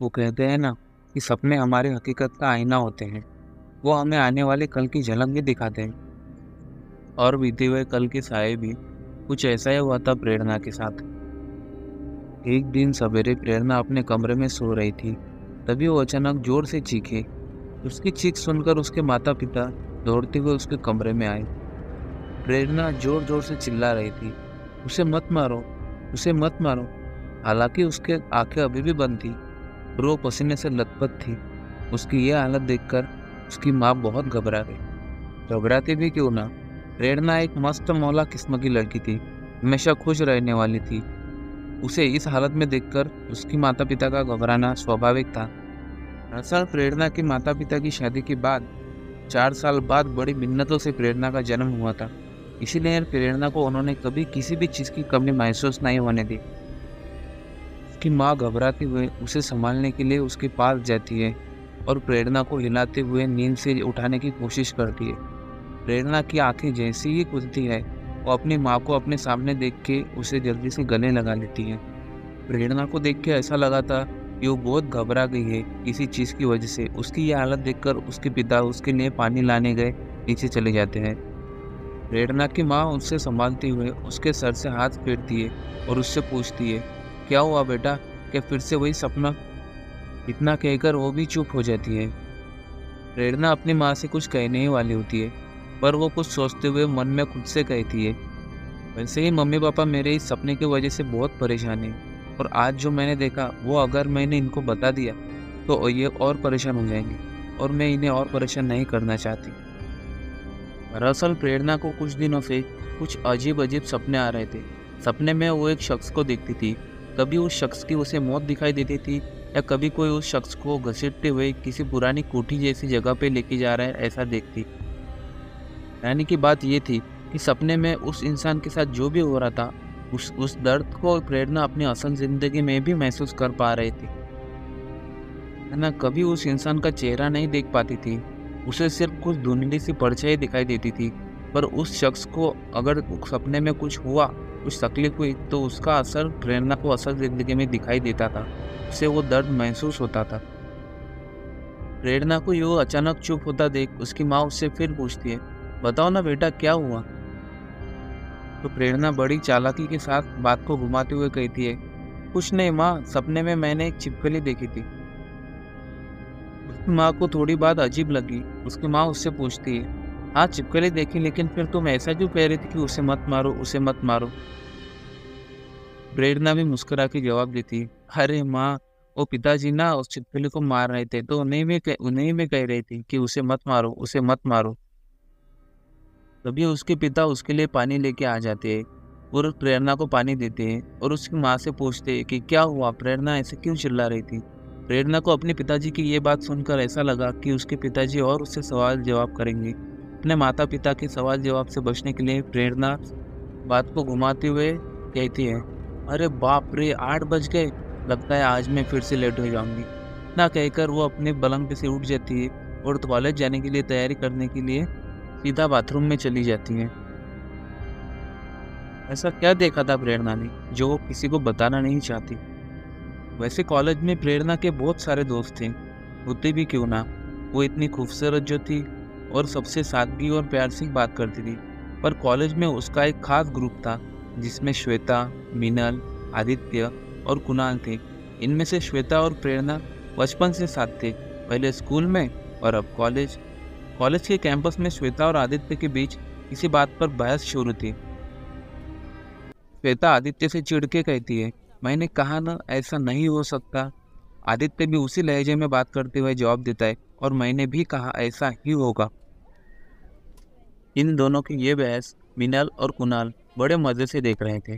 वो कहते हैं ना कि सपने हमारी हकीकत का आईना होते हैं। वो हमें आने वाले कल की झलक भी दिखाते हैं। और बीते हुए कल के साए भी कुछ ऐसा ही हुआ था प्रेरणा के साथ। एक दिन सवेरे प्रेरणा अपने कमरे में सो रही थी। तभी वो अचानक जोर से चीखे। उसकी चीख सुनकर उसके माता पिता दौड़ते हुए उसके कमरे में आए। प्रेरणा जोर जोर से चिल्ला रही थी, उसे मत मारो, उसे मत मारो। हालांकि उसके आंखें अभी भी बंद थी और वो पसीने से लथपथ थी। उसकी यह हालत देखकर उसकी माँ बहुत घबरा गई। घबराती भी क्यों ना, प्रेरणा एक मस्त मौला किस्म की लड़की थी, हमेशा खुश रहने वाली थी। उसे इस हालत में देखकर उसकी माता पिता का घबराना स्वाभाविक था। दरअसल प्रेरणा के माता पिता की शादी के बाद 4 साल बाद बड़ी मिन्नतों से प्रेरणा का जन्म हुआ था। इसीलिए प्रेरणा को उन्होंने कभी किसी भी चीज़ की कमी महसूस नहीं होने दी। उसकी माँ घबराते हुए उसे संभालने के लिए उसके पास जाती है और प्रेरणा को हिलाते हुए नींद से उठाने की कोशिश करती है। प्रेरणा की आंखें जैसे ही खुलती है, वो अपनी माँ को अपने सामने देख के उसे जल्दी से गले लगा लेती है। प्रेरणा को देख के ऐसा लगा था कि वो बहुत घबरा गई है किसी चीज़ की वजह से। उसकी ये हालत देखकर उसके पिता उसके लिए पानी लाने गए नीचे चले जाते हैं। प्रेरणा की माँ उससे संभालते हुए उसके सर से हाथ फेरती है और उससे पूछती है, क्या हुआ बेटा, क्या फिर से वही सपना? इतना कहकर वो भी चुप हो जाती है। प्रेरणा अपनी माँ से कुछ कहने ही वाली होती है, पर वो कुछ सोचते हुए मन में खुद से कहती है, वैसे ही मम्मी पापा मेरे इस सपने की वजह से बहुत परेशान हैं और आज जो मैंने देखा वो अगर मैंने इनको बता दिया तो ये और परेशान हो जाएंगे और मैं इन्हें और परेशान नहीं करना चाहती। दरअसल प्रेरणा को कुछ दिनों से कुछ अजीब अजीब सपने आ रहे थे। सपने में वो एक शख्स को देखती थी। कभी उस शख्स की उसे मौत दिखाई देती थी या कभी कोई उस शख्स को घसीटते हुए किसी पुरानी कोठी जैसी जगह पे लेके जा रहा है ऐसा देखती। यानी कि बात ये थी कि सपने में उस इंसान के साथ जो भी हो रहा था उस दर्द को प्रेरणा अपनी असल जिंदगी में भी महसूस कर पा रही थी। है ना, कभी उस इंसान का चेहरा नहीं देख पाती थी, उसे सिर्फ कुछ धुंधली सी परछाई दिखाई देती थी। पर उस शख्स को अगर सपने में कुछ हुआ, कुछ तकलीफ हुई तो उसका असर प्रेरणा को असल जिंदगी में दिखाई देता था। उसे वो दर्द महसूस होता था। प्रेरणा को यूँ अचानक चुप होता देख उसकी माँ उससे फिर पूछती है, बताओ ना बेटा क्या हुआ? तो प्रेरणा बड़ी चालाकी के साथ बात को घुमाते हुए कहती है, कुछ नहीं माँ, सपने में मैंने एक छिपकली देखी थी। उसकी माँ को थोड़ी बात अजीब लगी। उसकी माँ उससे पूछती है, हाँ छिपकली देखी, लेकिन फिर तुम ऐसा क्यों कह रही थी कि उसे मत मारो, उसे मत मारो? प्रेरणा भी मुस्कुरा के जवाब देती है, अरे माँ, वो पिताजी ना उस छिपकली को मार रहे थे तो उन्हें भी कह रही थी कि उसे मत मारो, उसे मत मारो। तभी उसके पिता उसके लिए पानी लेके आ जाते हैं और प्रेरणा को पानी देते हैं और उसकी माँ से पूछते हैं कि क्या हुआ, प्रेरणा ऐसे क्यों चिल्ला रही थी? प्रेरणा को अपने पिताजी की ये बात सुनकर ऐसा लगा कि उसके पिताजी और उससे सवाल जवाब करेंगे। अपने माता पिता के सवाल जवाब से बचने के लिए प्रेरणा बात को घुमाते हुए कहती है, अरे बाप रे, 8 बज गए, लगता है आज मैं फिर से लेट हो जाऊंगी। ना कहकर वो अपने पलंग पे से उठ जाती है और कॉलेज जाने के लिए तैयारी करने के लिए सीधा बाथरूम में चली जाती है। ऐसा क्या देखा था प्रेरणा ने जो वो किसी को बताना नहीं चाहती? वैसे कॉलेज में प्रेरणा के बहुत सारे दोस्त थे, होते भी क्यों ना। वो इतनी खूबसूरत जो थी और सबसे सादगी और प्यार से बात करती थी। पर कॉलेज में उसका एक खास ग्रुप था जिसमें श्वेता, मीनल, आदित्य और कुणाल थे। इनमें से श्वेता और प्रेरणा बचपन से साथ थे, पहले स्कूल में और अब कॉलेज। कॉलेज के कैंपस में श्वेता और आदित्य के बीच किसी बात पर बहस शुरू थी। श्वेता आदित्य से चिढ़ के कहती है, मैंने कहा ना ऐसा नहीं हो सकता। आदित्य भी उसी लहजे में बात करते हुए जवाब देता है, और मैंने भी कहा ऐसा ही होगा। इन दोनों की ये बहस मिनल और कुणाल बड़े मजे से देख रहे थे।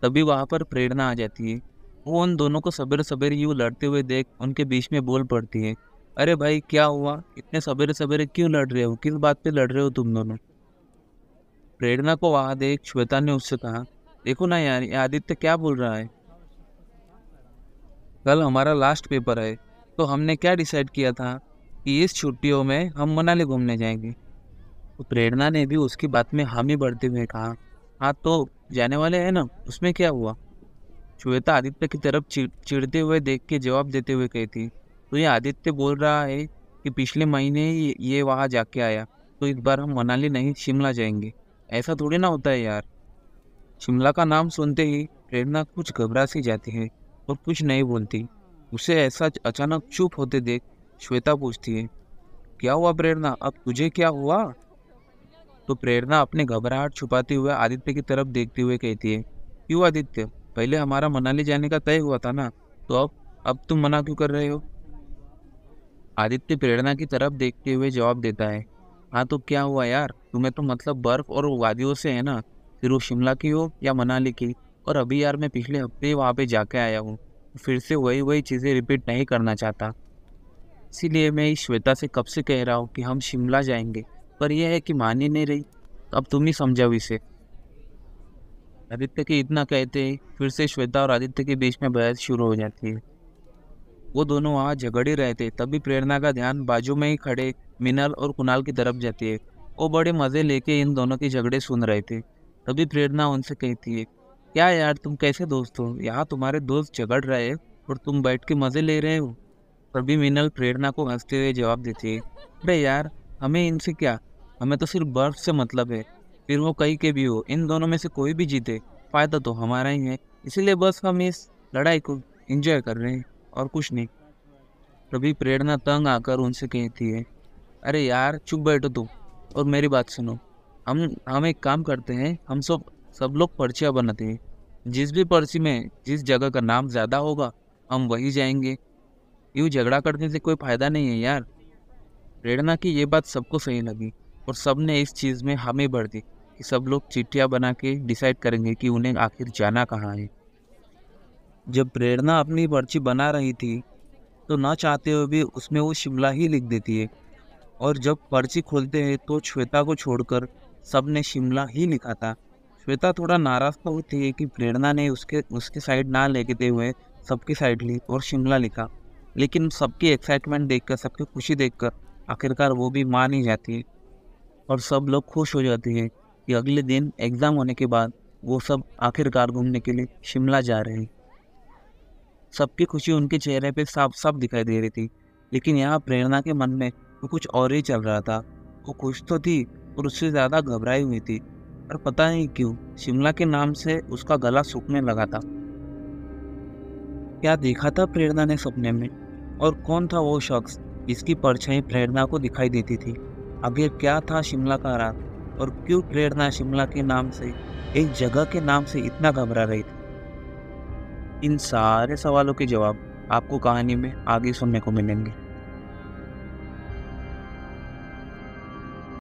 तभी वहां पर प्रेरणा आ जाती है। वो उन दोनों को सवेरे सवेरे यूं लड़ते हुए देख उनके बीच में बोल पड़ती है, अरे भाई क्या हुआ, इतने सवेरे सवेरे क्यों लड़ रहे हो, किस बात पे लड़ रहे हो तुम दोनों? प्रेरणा को वहां देख श्वेता ने उससे कहा, देखो ना यार, ये आदित्य क्या बोल रहा है। कल हमारा लास्ट पेपर है, तो हमने क्या डिसाइड किया था कि इस छुट्टियों में हम मनाली घूमने जाएंगे। तो प्रेरणा ने भी उसकी बात में हामी भरते हुए कहा, हाँ तो जाने वाले हैं ना, उसमें क्या हुआ? श्वेता आदित्य की तरफ चिढ़ते हुए देख के जवाब देते हुए कहती, तो ये आदित्य बोल रहा है कि पिछले महीने ही ये वहाँ जाके आया, तो इस बार हम मनाली नहीं शिमला जाएंगे। ऐसा थोड़ी ना होता है यार। शिमला का नाम सुनते ही प्रेरणा कुछ घबरा सी जाती है और कुछ नहीं बोलती। उसे ऐसा अचानक चुप होते देख श्वेता पूछती है, क्या हुआ प्रेरणा, अब तुझे क्या हुआ? तो प्रेरणा अपने घबराहट छुपाते हुए आदित्य की तरफ देखते हुए कहती है, क्यों आदित्य, पहले हमारा मनाली जाने का तय हुआ था ना, तो अब तुम मना क्यों कर रहे हो? आदित्य प्रेरणा की तरफ देखते हुए जवाब देता है, हाँ तो क्या हुआ यार, तुम्हें तो मतलब बर्फ और वादियों से है ना, फिर वो शिमला की हो या मनाली की। और अभी यार मैं पिछले हफ्ते ही वहाँ पे जाके आया हूँ, फिर से वही वही चीज़ें रिपीट नहीं करना चाहता। इसीलिए मैं इस श्वेता से कब से कह रहा हूँ कि हम शिमला जाएंगे, पर यह है कि मान ही नहीं रही। अब तुम ही समझाओ इसे। आदित्य के इतना कहते ही फिर से श्वेता और आदित्य के बीच में बहस शुरू हो जाती है। वो दोनों वहाँ झगड़ ही रहे थे, तभी प्रेरणा का ध्यान बाजू में ही खड़े मिनल और कुणाल की तरफ जाती है। वो बड़े मज़े लेके इन दोनों के झगड़े सुन रहे थे। तभी प्रेरणा उनसे कहती है, क्या यार तुम कैसे दोस्त हो, यहाँ तुम्हारे दोस्त झगड़ रहे हैं और तुम बैठ के मज़े ले रहे हो। तभी मिनल प्रेरणा को हंसते हुए जवाब देती है, अरे यार हमें इनसे क्या, हमें तो सिर्फ बर्फ से मतलब है। फिर वो कहीं के भी हो, इन दोनों में से कोई भी जीते फ़ायदा तो हमारा ही है। इसीलिए बस हम इस लड़ाई को एंजॉय कर रहे हैं और कुछ नहीं। तभी प्रेरणा तंग आकर उनसे कहती है, अरे यार चुप बैठो तुम और मेरी बात सुनो। हम एक काम करते हैं, हम सब लोग पर्चियाँ बनाते हैं। जिस भी पर्ची में जिस जगह का नाम ज़्यादा होगा हम वहीं जाएंगे। यूँ झगड़ा करने से कोई फ़ायदा नहीं है यार। प्रेरणा की ये बात सबको सही लगी और सब ने इस चीज़ में हामी भर दी कि सब लोग चिट्ठियाँ बना के डिसाइड करेंगे कि उन्हें आखिर जाना कहाँ है। जब प्रेरणा अपनी पर्ची बना रही थी तो ना चाहते हुए भी उसमें वो शिमला ही लिख देती है, और जब पर्ची खोलते हैं तो श्वेता को छोड़कर सब ने शिमला ही लिखा था। श्वेता थोड़ा नाराज़ तो होती है कि प्रेरणा ने उसके उसके साइड ना लेते हुए सबकी साइड ली और शिमला लिखा, लेकिन सबकी एक्साइटमेंट देखकर, सबकी खुशी देखकर आखिरकार वो भी मान ही जाती है और सब लोग खुश हो जाते हैं कि अगले दिन एग्ज़ाम होने के बाद वो सब आखिरकार घूमने के लिए शिमला जा रहे हैं। सबकी खुशी उनके चेहरे पे साफ साफ दिखाई दे रही थी, लेकिन यहाँ प्रेरणा के मन में तो कुछ और ही चल रहा था। वो खुश तो थी और उससे ज़्यादा घबराई हुई थी, और पता नहीं क्यों शिमला के नाम से उसका गला सूखने लगा था। क्या देखा था प्रेरणा ने सपने में, और कौन था वो शख्स जिसकी परछाई प्रेरणा को दिखाई देती थी? आखिर क्या था शिमला का राज, और क्यों प्रेरणा शिमला के नाम से, एक जगह के नाम से इतना घबरा रही थी? इन सारे सवालों के जवाब आपको कहानी में आगे सुनने को मिलेंगे।